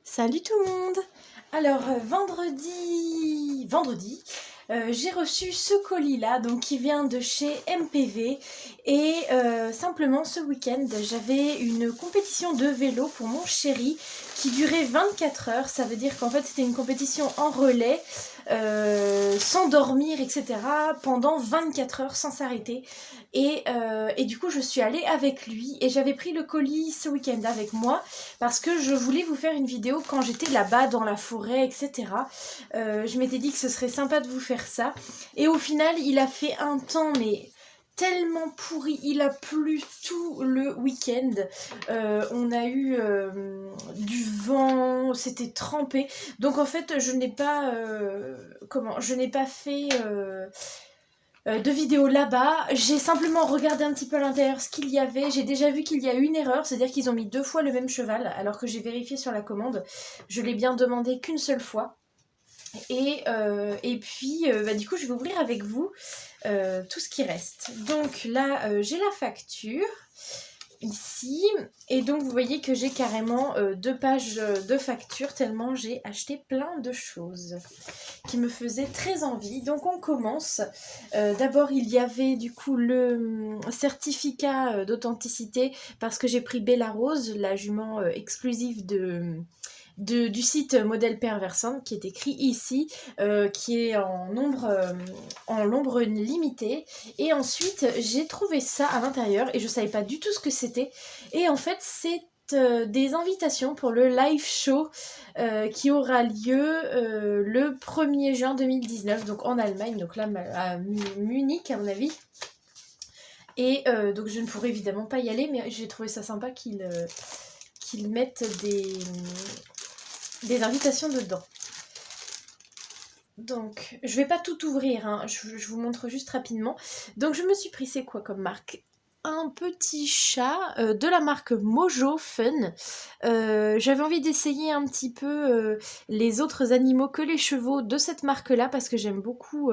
Salut tout le monde! Alors vendredi, j'ai reçu ce colis-là, donc qui vient de chez MPV et simplement ce week-end j'avais une compétition de vélo pour mon chéri qui durait 24 heures. Ça veut dire qu'en fait c'était une compétition en relais, sans dormir, etc. pendant 24 heures sans s'arrêter. Et du coup je suis allée avec lui et j'avais pris le colis ce week-end avec moi parce que je voulais vous faire une vidéo quand j'étais là-bas dans la forêt, etc. Je m'étais dit que ce serait sympa de vous faire ça. Et au final, il a fait un temps, mais tellement pourri. Il a plu tout le week-end. On a eu du vent, c'était trempé. Donc en fait, je n'ai pas... je n'ai pas fait... de vidéos là-bas, j'ai simplement regardé un petit peu à l'intérieur ce qu'il y avait. J'ai déjà vu qu'il y a eu une erreur, c'est-à-dire qu'ils ont mis 2 fois le même cheval, alors que j'ai vérifié sur la commande. Je l'ai bien demandé qu'une seule fois. Et puis, du coup, je vais ouvrir avec vous tout ce qui reste. Donc là, j'ai la facture ici, et donc vous voyez que j'ai carrément 2 pages de facture tellement j'ai acheté plein de choses qui me faisaient très envie. Donc on commence. D'abord il y avait du coup le certificat d'authenticité parce que j'ai pris Bella Rose, la jument exclusive du site Modèle Perversant, qui est écrit ici, qui est en nombre limité. Et ensuite j'ai trouvé ça à l'intérieur et je savais pas du tout ce que c'était. Et en fait c'est des invitations pour le live show qui aura lieu le 1er juin 2019, donc en Allemagne, donc là à Munich à mon avis. Et donc je ne pourrai évidemment pas y aller, mais j'ai trouvé ça sympa qu'ils mettent des invitations dedans. Donc, je vais pas tout ouvrir, hein, je vous montre juste rapidement. Donc, je me suis pris, c'est quoi comme marque ? Un petit chat de la marque Mojo Fun. J'avais envie d'essayer un petit peu les autres animaux que les chevaux de cette marque-là parce que j'aime beaucoup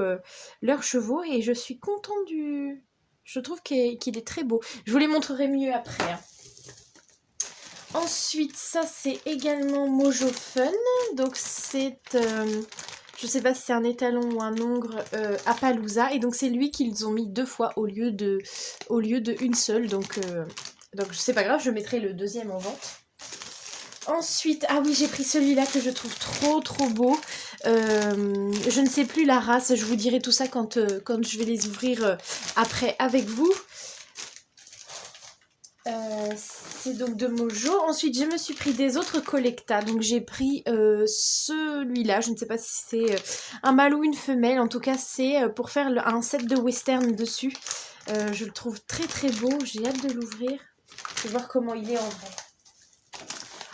leurs chevaux et je suis contente du... Je trouve qu'il est très beau. Je vous les montrerai mieux après, hein. Ensuite, ça c'est également Mojo Fun, donc c'est, je sais pas si c'est un étalon ou un hongre Appaloosa, et donc c'est lui qu'ils ont mis 2 fois au lieu de une seule, donc c'est pas grave, je mettrai le deuxième en vente. Ensuite, ah oui, j'ai pris celui-là que je trouve trop beau. Je ne sais plus la race, je vous dirai tout ça quand je vais les ouvrir après avec vous. C'est donc de Mojo. Ensuite, je me suis pris des autres collecta. Donc, j'ai pris celui-là. Je ne sais pas si c'est un mâle ou une femelle. En tout cas, c'est pour faire un set de western dessus. Je le trouve très beau. J'ai hâte de l'ouvrir. Je vais voir comment il est en vrai.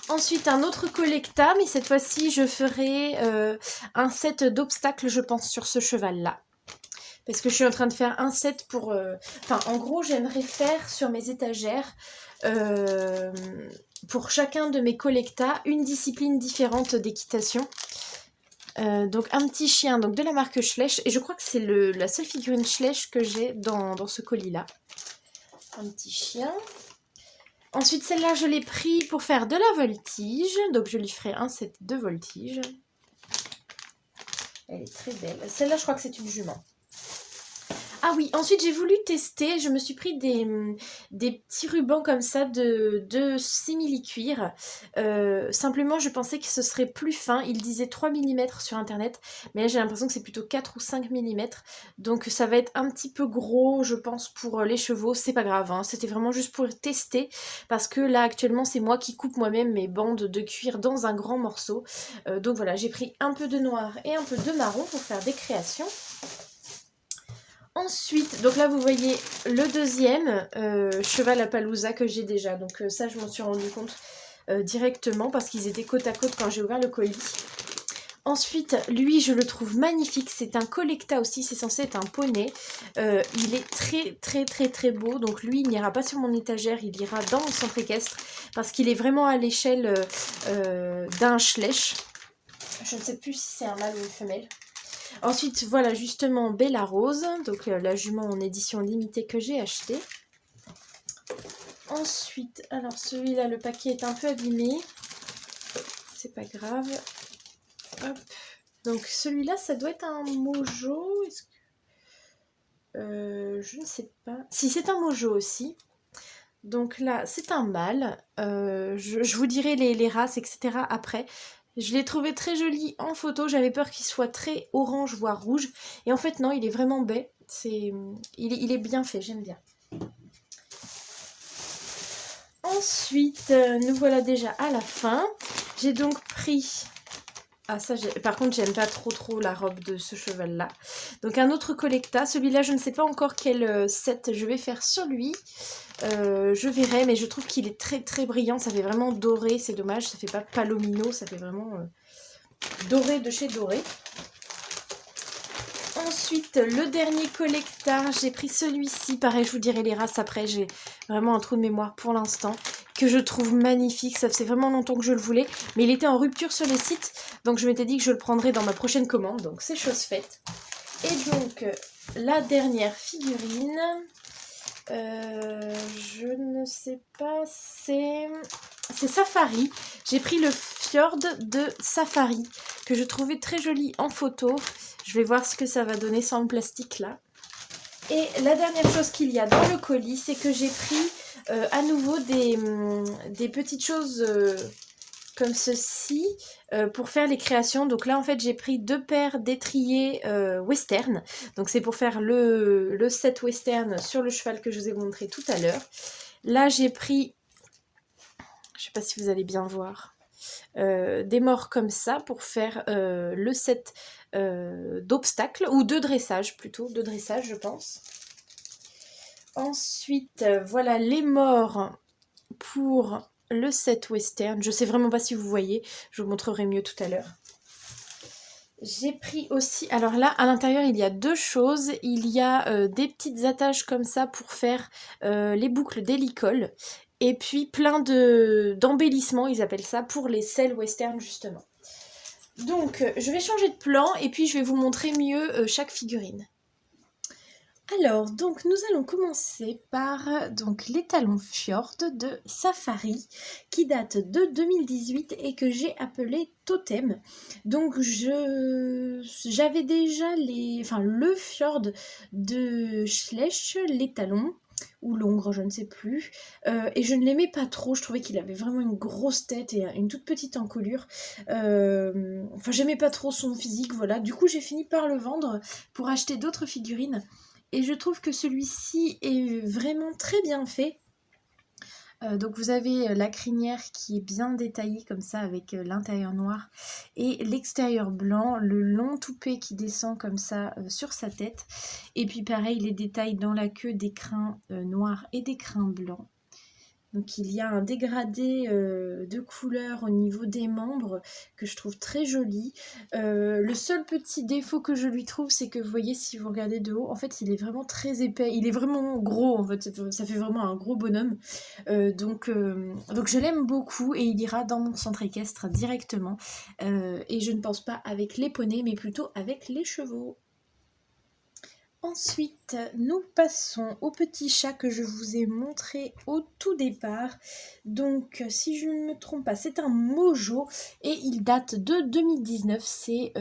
Ensuite, un autre collecta. Mais cette fois-ci, je ferai un set d'obstacles, je pense, sur ce cheval-là. Parce que je suis en train de faire un set pour... en gros, j'aimerais faire sur mes étagères, pour chacun de mes collectas, une discipline différente d'équitation. Donc un petit chien donc de la marque Schleich. Et je crois que c'est la seule figurine Schleich que j'ai dans ce colis-là. Un petit chien. Ensuite, celle-là, je l'ai pris pour faire de la voltige. Donc je lui ferai un set de voltige. Elle est très belle. Celle-là, je crois que c'est une jument. Ah oui, ensuite j'ai voulu tester, je me suis pris des petits rubans comme ça de simili-cuir. Simplement, je pensais que ce serait plus fin. Il disait 3 mm sur internet, mais là j'ai l'impression que c'est plutôt 4 ou 5 mm. Donc ça va être un petit peu gros, je pense, pour les chevaux. C'est pas grave, hein. C'était vraiment juste pour tester, parce que là actuellement c'est moi qui coupe moi-même mes bandes de cuir dans un grand morceau. Donc voilà, j'ai pris un peu de noir et un peu de marron pour faire des créations. Ensuite, donc là vous voyez le deuxième cheval Appaloosa que j'ai déjà. Donc ça je m'en suis rendu compte directement parce qu'ils étaient côte à côte quand j'ai ouvert le colis. Ensuite, lui je le trouve magnifique. C'est un collecta aussi, c'est censé être un poney. Il est très beau. Donc lui il n'ira pas sur mon étagère, il ira dans mon centre équestre. Parce qu'il est vraiment à l'échelle d'un Schleich. Je ne sais plus si c'est un mâle ou une femelle. Ensuite, voilà justement Bella Rose, donc la jument en édition limitée que j'ai acheté. Ensuite, alors celui-là, le paquet est un peu abîmé. C'est pas grave. Hop. Donc celui-là, ça doit être un mojo. Est-ce que... je ne sais pas. Si, c'est un mojo aussi. Donc là, c'est un mâle. Je vous dirai les races, etc. après. Je l'ai trouvé très joli en photo. J'avais peur qu'il soit très orange, voire rouge. Et en fait, non, il est vraiment bai. Il est bien fait, j'aime bien. Ensuite, nous voilà déjà à la fin. J'ai donc pris... Ah ça, par contre, j'aime pas trop la robe de ce cheval-là. Donc un autre Collecta. Celui-là, je ne sais pas encore quel set je vais faire sur lui. Je verrai, mais je trouve qu'il est très brillant. Ça fait vraiment doré, c'est dommage. Ça fait pas palomino, ça fait vraiment doré de chez doré. Ensuite, le dernier Collecta, j'ai pris celui-ci. Pareil, je vous dirai les races après. J'ai vraiment un trou de mémoire pour l'instant, que je trouve magnifique. Ça faisait vraiment longtemps que je le voulais, mais il était en rupture sur les sites. Donc je m'étais dit que je le prendrais dans ma prochaine commande. Donc c'est chose faite. Et donc, la dernière figurine... je ne sais pas, c'est Safari. J'ai pris le Fjord de Safari, que je trouvais très joli en photo. Je vais voir ce que ça va donner sans le plastique là. Et la dernière chose qu'il y a dans le colis, c'est que j'ai pris à nouveau des petites choses comme ceci pour faire les créations. Donc là en fait j'ai pris 2 paires d'étriers western. Donc c'est pour faire le set western sur le cheval que je vous ai montré tout à l'heure. Là j'ai pris, je sais pas si vous allez bien voir, des morts comme ça pour faire le set d'obstacles, ou de dressage plutôt, de dressage je pense. Ensuite voilà les morts pour le set western. Je sais vraiment pas si vous voyez, je vous montrerai mieux tout à l'heure. J'ai pris aussi, alors là à l'intérieur il y a 2 choses. Il y a des petites attaches comme ça pour faire les boucles d'hélicole, et puis plein d'embellissements, ils appellent ça, pour les selles western justement. Donc je vais changer de plan et puis je vais vous montrer mieux chaque figurine. Alors, donc nous allons commencer par donc, les talons Fjord de Safari, qui date de 2018 et que j'ai appelé Totem. Donc j'avais déjà le Fjord de Schleich, les talons, ou l'ongre, je ne sais plus, et je ne l'aimais pas trop. Je trouvais qu'il avait vraiment une grosse tête et une toute petite encolure. Enfin, j'aimais pas trop son physique, voilà. Du coup, j'ai fini par le vendre pour acheter d'autres figurines. Et je trouve que celui-ci est vraiment très bien fait. Donc vous avez la crinière qui est bien détaillée comme ça avec l'intérieur noir et l'extérieur blanc, le long toupet qui descend comme ça sur sa tête. Et puis pareil, les détails dans la queue, des crins noirs et des crins blancs. Donc il y a un dégradé de couleur au niveau des membres que je trouve très joli. Le seul petit défaut que je lui trouve, c'est que vous voyez, si vous regardez de haut, en fait il est vraiment très épais. Il est vraiment gros en fait, ça fait vraiment un gros bonhomme. Donc je l'aime beaucoup et il ira dans mon centre équestre directement. Et je ne pense pas avec les poneys, mais plutôt avec les chevaux. Ensuite, nous passons au petit chat que je vous ai montré au tout départ. Donc, si je ne me trompe pas, c'est un mojo et il date de 2019. C'est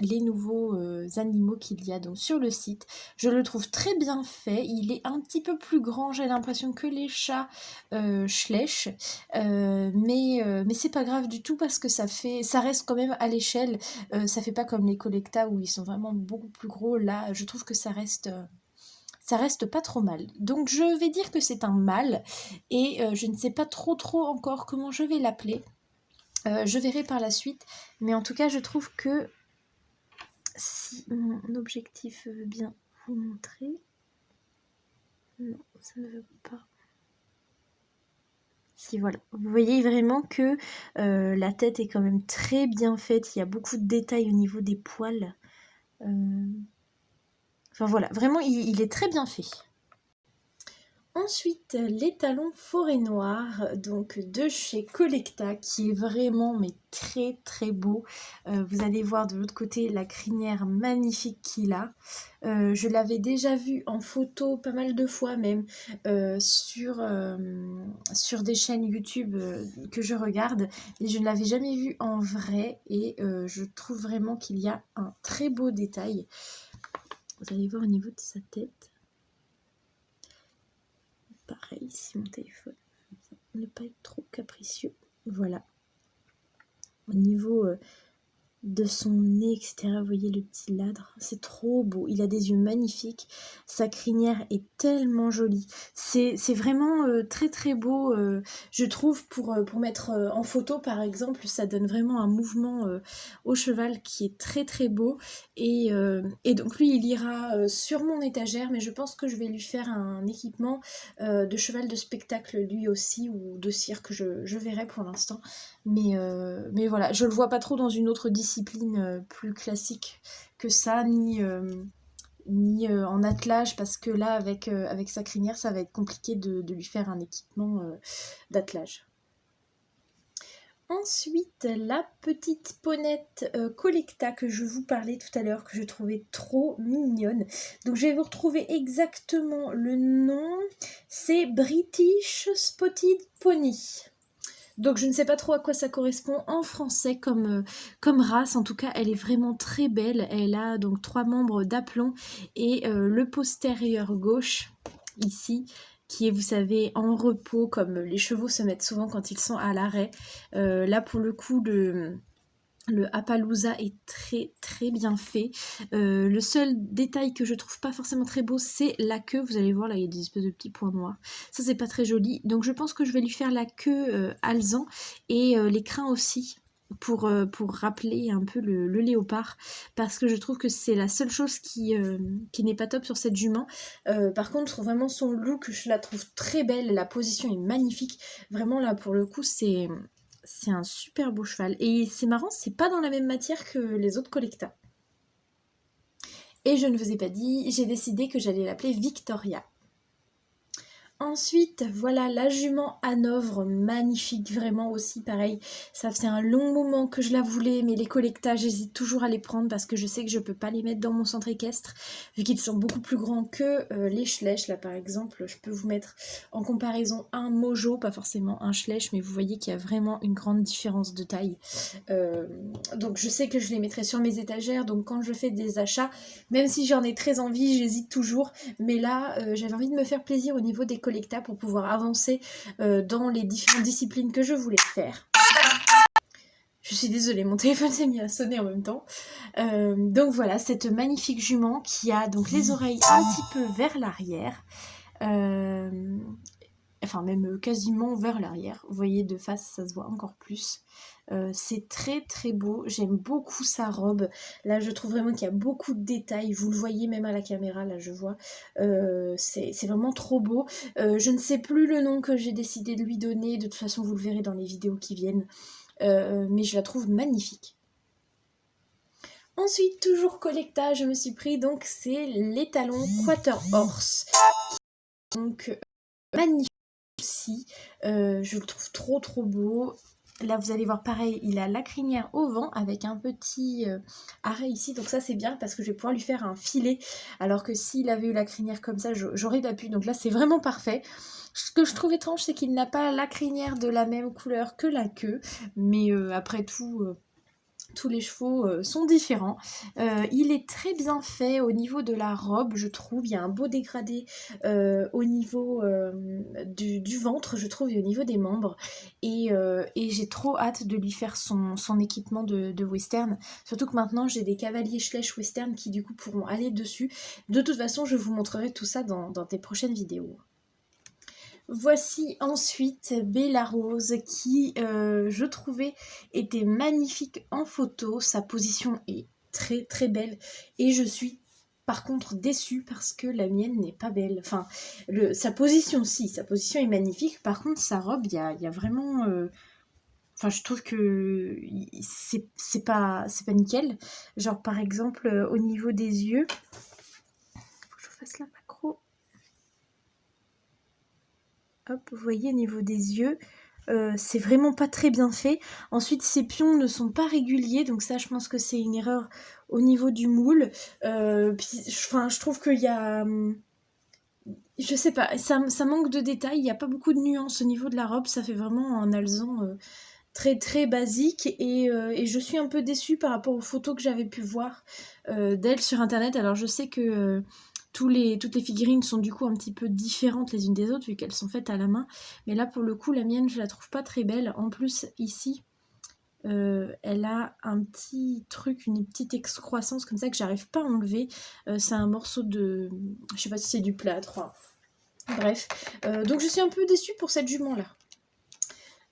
les nouveaux animaux qu'il y a donc sur le site. Je le trouve très bien fait. Il est un petit peu plus grand, j'ai l'impression, que les chats Schleich. Mais c'est pas grave du tout parce que ça reste quand même à l'échelle. Ça fait pas comme les Collecta où ils sont vraiment beaucoup plus gros. Là, je trouve que ça reste pas trop mal. Donc je vais dire que c'est un mâle et je ne sais pas trop encore comment je vais l'appeler. Je verrai par la suite, mais en tout cas je trouve que si mon objectif veut bien vous montrer, non ça ne veut pas. Si voilà, vous voyez vraiment que la tête est quand même très bien faite, il y a beaucoup de détails au niveau des poils. Enfin voilà, vraiment il est très bien fait. Ensuite, l'étalon forêt noire, donc de chez Collecta, qui est vraiment mais très très beau. Vous allez voir de l'autre côté la crinière magnifique qu'il a. Je l'avais déjà vu en photo pas mal de fois même sur des chaînes YouTube que je regarde, mais je ne l'avais jamais vu en vrai et je trouve vraiment qu'il y a un très beau détail. Vous allez voir au niveau de sa tête. Pareil, si mon téléphone ne pas être trop capricieux. Voilà. Au niveau de son nez, etc. Vous voyez le petit ladre, c'est trop beau. Il a des yeux magnifiques. Sa crinière est tellement jolie. C'est vraiment très très beau. Je trouve pour mettre en photo par exemple, ça donne vraiment un mouvement au cheval qui est très très beau. Et donc lui il ira sur mon étagère, mais je pense que je vais lui faire un équipement de cheval de spectacle lui aussi, ou de cirque, je verrai pour l'instant. Mais voilà, je le vois pas trop dans une autre discipline plus classique que ça, ni en attelage, parce que là, avec sa crinière, ça va être compliqué de lui faire un équipement d'attelage. Ensuite, la petite ponette Collecta que je vous parlais tout à l'heure, que je trouvais trop mignonne. Donc je vais vous retrouver exactement le nom. C'est British Spotted Pony. Donc je ne sais pas trop à quoi ça correspond en français comme race. En tout cas, elle est vraiment très belle. Elle a donc 3 membres d'aplomb et le postérieur gauche, ici, qui est, vous savez, en repos, comme les chevaux se mettent souvent quand ils sont à l'arrêt. Là, pour le coup, le Appaloosa est très très bien fait. Le seul détail que je trouve pas forcément très beau, c'est la queue. Vous allez voir, là il y a des espèces de petits points noirs. Ça c'est pas très joli. Donc je pense que je vais lui faire la queue alezan et les crins aussi. Pour rappeler un peu le léopard, parce que je trouve que c'est la seule chose qui n'est pas top sur cette jument. Par contre, je trouve vraiment son look, je la trouve très belle, la position est magnifique. Vraiment là pour le coup c'est un super beau cheval. Et c'est marrant, c'est pas dans la même matière que les autres Collecta. Et je ne vous ai pas dit, j'ai décidé que j'allais l'appeler Victoria. Ensuite, voilà la jument Hanovre, magnifique, vraiment aussi, pareil. Ça faisait un long moment que je la voulais, mais les Collecta, j'hésite toujours à les prendre parce que je sais que je peux pas les mettre dans mon centre équestre, vu qu'ils sont beaucoup plus grands que les Schleich. Là, par exemple, je peux vous mettre en comparaison un Mojo, pas forcément un Schleich, mais vous voyez qu'il y a vraiment une grande différence de taille. Donc je sais que je les mettrai sur mes étagères, donc quand je fais des achats, même si j'en ai très envie, j'hésite toujours. Mais là, j'avais envie de me faire plaisir au niveau des Collecta pour pouvoir avancer dans les différentes disciplines que je voulais faire. Je suis désolée, mon téléphone s'est mis à sonner en même temps. Donc voilà, cette magnifique jument qui a donc les oreilles un petit peu vers l'arrière. Enfin même quasiment vers l'arrière. Vous voyez, de face, ça se voit encore plus. C'est très très beau, j'aime beaucoup sa robe. Là je trouve vraiment qu'il y a beaucoup de détails, vous le voyez même à la caméra, là je vois. C'est vraiment trop beau. Je ne sais plus le nom que j'ai décidé de lui donner, de toute façon vous le verrez dans les vidéos qui viennent. Mais je la trouve magnifique. Ensuite, toujours Collecta, je me suis pris, donc c'est l'étalon Quarter Horse. Donc magnifique aussi, je le trouve trop trop beau. Là vous allez voir pareil, il a la crinière au vent avec un petit arrêt ici, donc ça c'est bien parce que je vais pouvoir lui faire un filet, alors que s'il avait eu la crinière comme ça, j'aurais pas pu, donc là c'est vraiment parfait. Ce que je trouve étrange, c'est qu'il n'a pas la crinière de la même couleur que la queue, mais après tout... tous les chevaux sont différents. Il est très bien fait au niveau de la robe, je trouve. Il y a un beau dégradé au niveau du ventre, je trouve, et au niveau des membres. Et j'ai trop hâte de lui faire son équipement de western. Surtout que maintenant, j'ai des cavaliers Schleich western qui, du coup, pourront aller dessus. De toute façon, je vous montrerai tout ça dans des prochaines vidéos. Voici ensuite Bella Rose qui, je trouvais, était magnifique en photo. Sa position est très très belle et je suis par contre déçue parce que la mienne n'est pas belle. Enfin, sa position, si, sa position est magnifique. Par contre, sa robe, il y a vraiment... Enfin, je trouve que c'est pas nickel. Genre, par exemple, au niveau des yeux... Faut que je fasse la macro. Hop, vous voyez au niveau des yeux, c'est vraiment pas très bien fait. Ensuite, ses pions ne sont pas réguliers, donc ça, je pense que c'est une erreur au niveau du moule. Puis, je trouve qu'il y a... je sais pas, ça manque de détails, il n'y a pas beaucoup de nuances au niveau de la robe, ça fait vraiment un alezan très très basique et je suis un peu déçue par rapport aux photos que j'avais pu voir d'elle sur internet. Alors je sais que toutes les figurines sont du coup un petit peu différentes les unes des autres vu qu'elles sont faites à la main, mais là pour le coup la mienne je la trouve pas très belle. En plus ici elle a un petit truc, une petite excroissance comme ça que j'arrive pas à enlever. C'est un morceau de... je sais pas si c'est du plâtre, enfin, bref. Donc je suis un peu déçue pour cette jument là.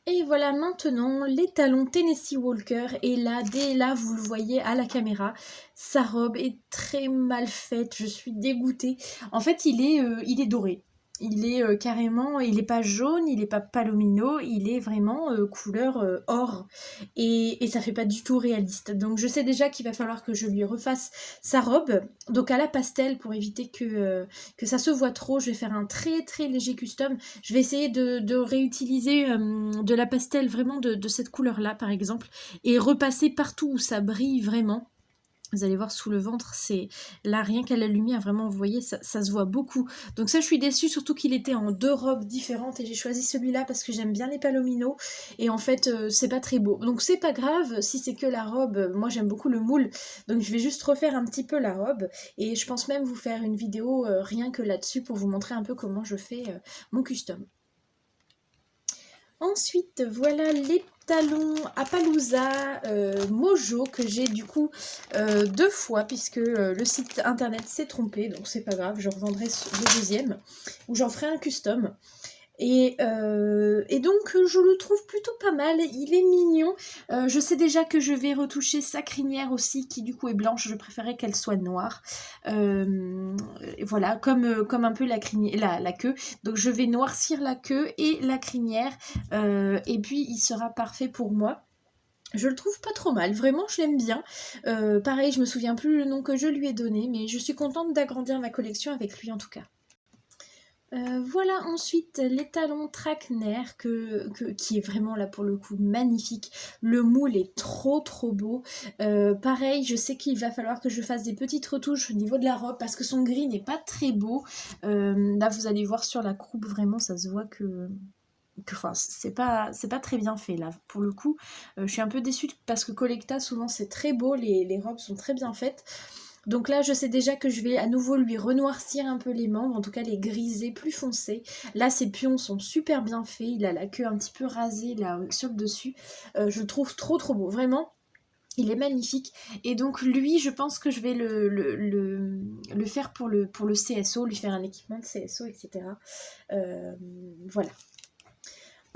Et voilà maintenant les talons Tennessee Walker. Et là, dès là, vous le voyez à la caméra, sa robe est très mal faite. Je suis dégoûtée. En fait, il est doré. Il est carrément, il n'est pas jaune, il n'est pas palomino, il est vraiment couleur or. Et ça fait pas du tout réaliste. Donc je sais déjà qu'il va falloir que je lui refasse sa robe. Donc à la pastel pour éviter que ça se voit trop. Je vais faire un très très léger custom. Je vais essayer de réutiliser de la pastel vraiment de cette couleur-là, par exemple, et repasser partout où ça brille vraiment. Vous allez voir sous le ventre, c'est là, rien qu'à la lumière, vraiment, vous voyez, ça se voit beaucoup. Donc ça, je suis déçue, surtout qu'il était en 2 robes différentes et j'ai choisi celui-là parce que j'aime bien les palominos. Et en fait, c'est pas très beau. Donc c'est pas grave, si c'est que la robe, moi j'aime beaucoup le moule. Donc je vais juste refaire un petit peu la robe. Et je pense même vous faire une vidéo rien que là-dessus pour vous montrer un peu comment je fais mon custom. Ensuite, voilà les talons Appaloosa Mojo que j'ai du coup 2 fois puisque le site internet s'est trompé, donc c'est pas grave, je revendrai le deuxième ou j'en ferai un custom. Et donc je le trouve plutôt pas mal, il est mignon. Je sais déjà que je vais retoucher sa crinière aussi qui du coup est blanche, je préférais qu'elle soit noire. Voilà, comme un peu la queue. Donc je vais noircir la queue et la crinière et puis il sera parfait pour moi. Je le trouve pas trop mal, vraiment je l'aime bien. Pareil, je me souviens plus le nom que je lui ai donné, mais je suis contente d'agrandir ma collection avec lui en tout cas. Voilà ensuite les talons Trackner qui est vraiment là pour le coup magnifique. Le moule est trop trop beau. Pareil, je sais qu'il va falloir que je fasse des petites retouches au niveau de la robe parce que son gris n'est pas très beau. Là vous allez voir sur la croupe, vraiment ça se voit que enfin, c'est pas très bien fait là pour le coup. Je suis un peu déçue parce que Collecta souvent c'est très beau, les robes sont très bien faites. Donc là, je sais déjà que je vais à nouveau lui renoircir un peu les membres, en tout cas les griser plus foncés. Là, ses pions sont super bien faits, il a la queue un petit peu rasée là sur le dessus. Je le trouve trop trop beau, vraiment. Il est magnifique. Et donc lui, je pense que je vais le faire pour le CSO, lui faire un équipement de CSO, etc. Voilà.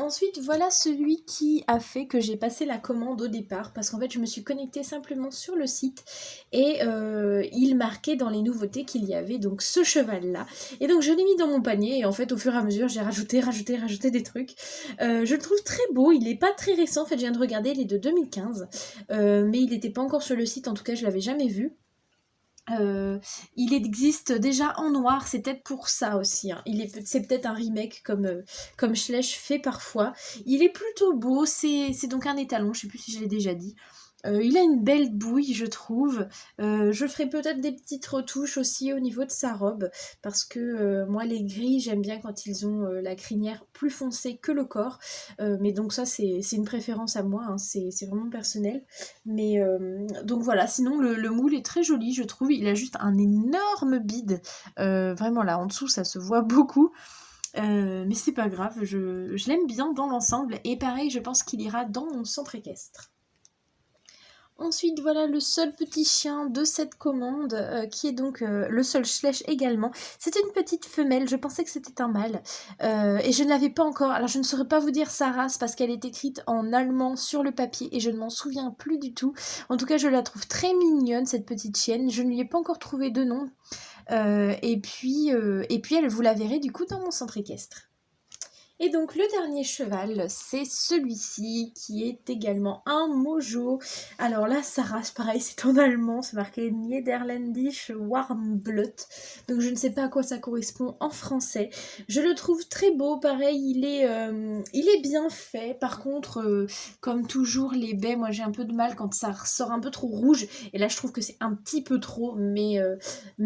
Ensuite, voilà celui qui a fait que j'ai passé la commande au départ, parce qu'en fait, je me suis connectée simplement sur le site et il marquait dans les nouveautés qu'il y avait donc ce cheval-là. Et donc, je l'ai mis dans mon panier et en fait, au fur et à mesure, j'ai rajouté des trucs. Je le trouve très beau, il n'est pas très récent, en fait, je viens de regarder, il est de 2015, mais il n'était pas encore sur le site, en tout cas, je ne l'avais jamais vu. Il existe déjà en noir, c'est peut-être pour ça aussi. Hein. C'est peut-être un remake comme Schleich fait parfois. Il est plutôt beau, c'est donc un étalon, je sais plus si je l'ai déjà dit. Il a une belle bouille, je trouve. Je ferai peut-être des petites retouches aussi au niveau de sa robe, parce que moi, les gris, j'aime bien quand ils ont la crinière plus foncée que le corps. Mais donc ça, c'est une préférence à moi, hein, c'est vraiment personnel. Mais donc voilà, sinon le moule est très joli, je trouve. Il a juste un énorme bide. Vraiment là, en dessous, ça se voit beaucoup. Mais c'est pas grave, je l'aime bien dans l'ensemble. Et pareil, je pense qu'il ira dans mon centre équestre. Ensuite, voilà le seul petit chien de cette commande, qui est donc le seul Schleich également. C'était une petite femelle, je pensais que c'était un mâle. Et je ne l'avais pas encore. Alors, je ne saurais pas vous dire sa race parce qu'elle est écrite en allemand sur le papier et je ne m'en souviens plus du tout. En tout cas, je la trouve très mignonne, cette petite chienne. Je ne lui ai pas encore trouvé de nom. Et puis elle, vous la verrez du coup dans mon centre équestre. Et donc le dernier cheval, c'est celui-ci qui est également un mojo. Alors là, sa race, pareil, c'est en allemand, c'est marqué Niederländisch Warmblood. Donc je ne sais pas à quoi ça correspond en français. Je le trouve très beau, pareil, il est bien fait. Par contre, comme toujours, les baies, moi j'ai un peu de mal quand ça ressort un peu trop rouge. Et là, je trouve que c'est un petit peu trop, mais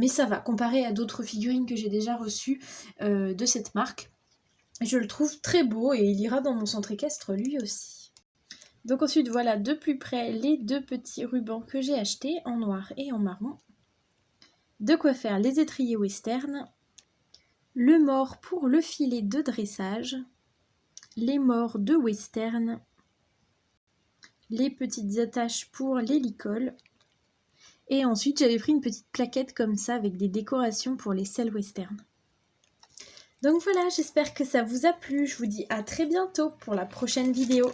ça va, comparé à d'autres figurines que j'ai déjà reçues de cette marque. Je le trouve très beau et il ira dans mon centre équestre lui aussi. Donc ensuite voilà de plus près les deux petits rubans que j'ai achetés en noir et en marron. De quoi faire les étriers western, le mors pour le filet de dressage, les morts de western, les petites attaches pour les licoles. Et ensuite j'avais pris une petite plaquette comme ça avec des décorations pour les selles western. Donc voilà, j'espère que ça vous a plu. Je vous dis à très bientôt pour la prochaine vidéo.